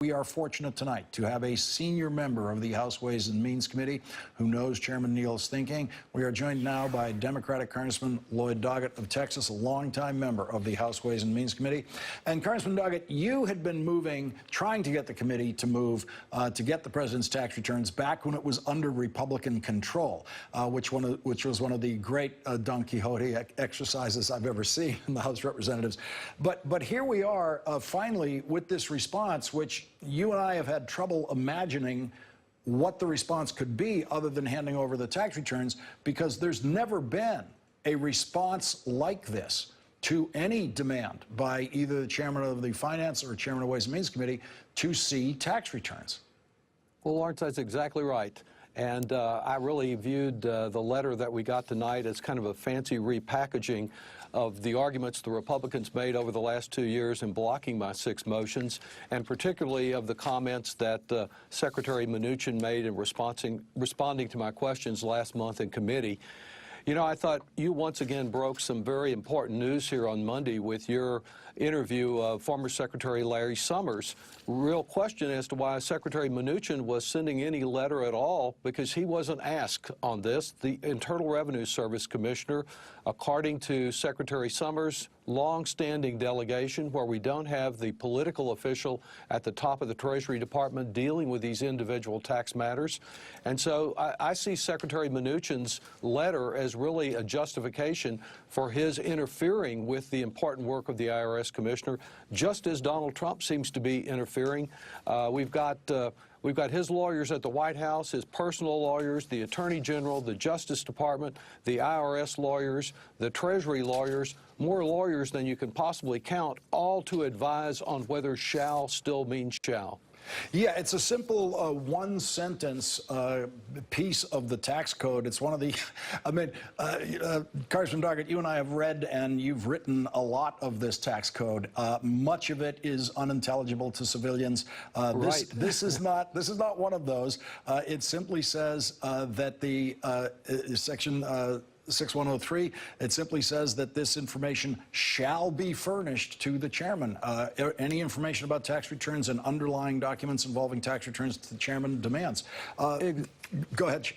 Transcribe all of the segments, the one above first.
We are fortunate tonight to have a senior member of the House Ways and Means Committee who knows Chairman Neal's thinking. We are joined now by Democratic Congressman Lloyd Doggett of Texas, a longtime member of the House Ways and Means Committee. And Congressman Doggett, you had been trying to get the committee to move to get the president's tax returns back when it was under Republican control, which was one of the great Don Quixote exercises I've ever seen in the House of Representatives. But here we are finally with this response, which you and I have had trouble imagining what the response could be other than handing over the tax returns, because there's never been a response like this to any demand by either the chairman of the Finance or chairman of Ways and Means Committee to see tax returns. Well, Lawrence, that's exactly right. And I really viewed the letter that we got tonight as kind of a fancy repackaging of the arguments the Republicans made over the last 2 years in blocking my 6 motions, and particularly of the comments that Secretary Mnuchin made in responding to my questions last month in committee. You know, I thought you once again broke some very important news here on Monday with your interview of former Secretary Larry Summers. Real question as to why Secretary Mnuchin was sending any letter at all, because he wasn't asked on this. The Internal Revenue Service Commissioner, according to Secretary Summers, long-standing delegation where we don't have the political official at the top of the Treasury Department dealing with these individual tax matters. And so I see Secretary Mnuchin's letter as really a justification for his interfering with the important work of the IRS Commissioner, just as Donald Trump seems to be interfering. We've got his lawyers at the White House, his personal lawyers, the Attorney General, the Justice Department, the IRS lawyers, the Treasury lawyers, more lawyers than you can possibly count, all to advise on whether shall still means shall. Yeah, it's a simple one-sentence piece of the tax code. It's one of the, I mean, Congressman Doggett, you and I have read and you've written a lot of this tax code. Much of it is unintelligible to civilians. Right. This is not one of those. It simply says that the section 6103, it simply says that this information shall be furnished to the chairman. Any information about tax returns and underlying documents involving tax returns the chairman demands. Go ahead.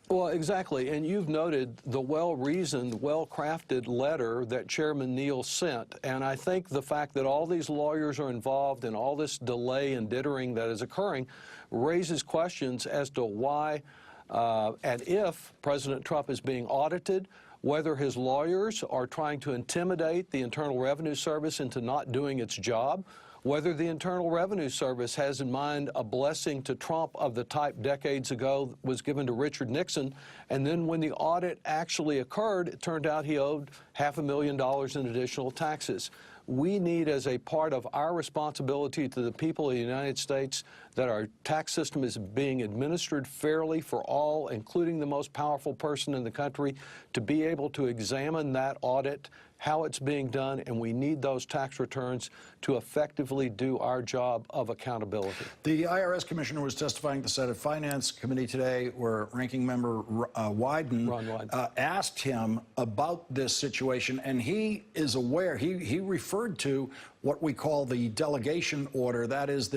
Well, exactly. And you've noted the well-reasoned, well-crafted letter that Chairman Neal sent. And I think the fact that all these lawyers are involved in all this delay and dithering that is occurring raises questions as to why and if President Trump is being audited, whether his lawyers are trying to intimidate the Internal Revenue Service into not doing its job, whether the Internal Revenue Service has in mind a blessing to Trump of the type decades ago was given to Richard Nixon, and then when the audit actually occurred, it turned out he owed $500,000 in additional taxes. We need, as a part of our responsibility to the people of the United States, that our tax system is being administered fairly for all, including the most powerful person in the country, to be able to examine that audit, how it's being done, and we need those tax returns to effectively do our job of accountability. The IRS Commissioner was testifying to the Senate Finance Committee today, where Ranking Member Wyden asked him about this situation, and he is aware. He referred to what we call the delegation order. That is,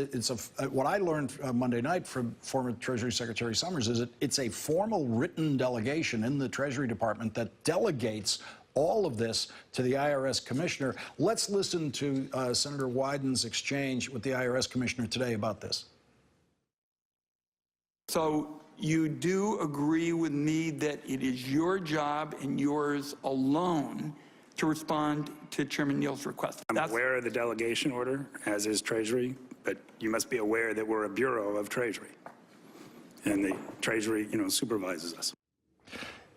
what I learned Monday night from former Treasury Secretary Summers is it's a formal written delegation in the Treasury Department that delegates all of this to the IRS Commissioner. Let's listen to Senator Wyden's exchange with the IRS Commissioner today about this. So you do agree with me that it is your job and yours alone to respond to Chairman Neal's request? I'm aware of the delegation order, as is Treasury, but you must be aware that we're a bureau of Treasury, and the Treasury, supervises us.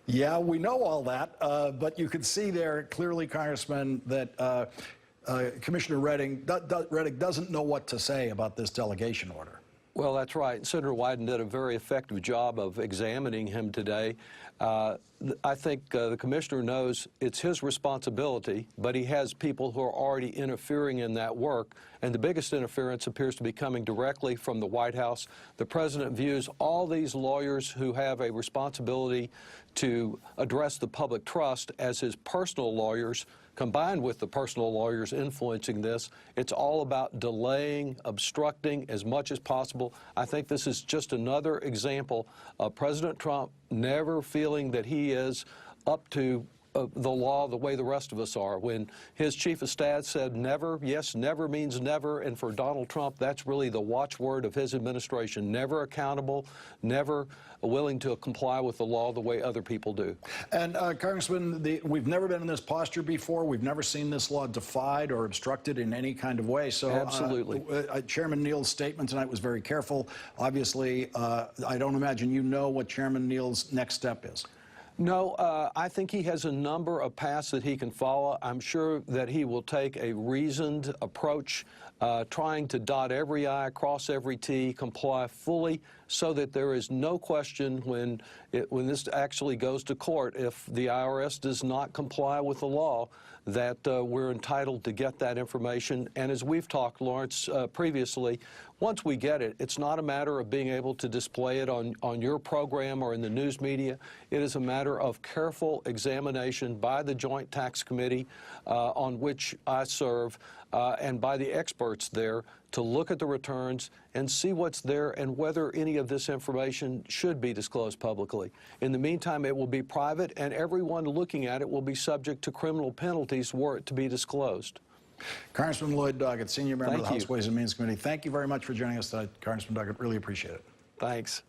Yeah, we know all that, but you can see there clearly, Congressman, that Commissioner Reddick doesn't know what to say about this delegation order. Well, that's right. Senator Wyden did a very effective job of examining him today. I think the commissioner knows it's his responsibility, but he has people who are already interfering in that work, and the biggest interference appears to be coming directly from the White House. The president views all these lawyers who have a responsibility to address the public trust as his personal lawyers combined with the personal lawyers influencing this, it's all about delaying, obstructing as much as possible. I think this is just another example of President Trump never feeling that he is up to the law the way the rest of us are. When his chief of staff said never, yes, never means never, and for Donald Trump, that's really the watchword of his administration. Never accountable, never willing to comply with the law the way other people do. And Congressman, we've never been in this posture before. We've never seen this law defied or obstructed in any kind of way. So absolutely. Chairman Neal's statement tonight was very careful. Obviously, I don't imagine you know what Chairman Neal's next step is. No, I think he has a number of paths that he can follow. I'm sure that he will take a reasoned approach, trying to dot every I, cross every T, comply fully, so that there is no question when this actually goes to court, if the IRS does not comply with the law, that we're entitled to get that information. And as we've talked, Lawrence, previously, once we get it, it's not a matter of being able to display it on your program or in the news media. It is a matter of careful examination by the Joint Tax Committee on which I serve and by the experts there to look at the returns and see what's there and whether any of this information should be disclosed publicly. In the meantime, it will be private, and everyone looking at it will be subject to criminal penalties were it to be disclosed. Congressman Lloyd Doggett, senior member of the Thank House you. Ways and Means Committee, thank you very much for joining us tonight, Congressman Doggett. Really appreciate it. Thanks.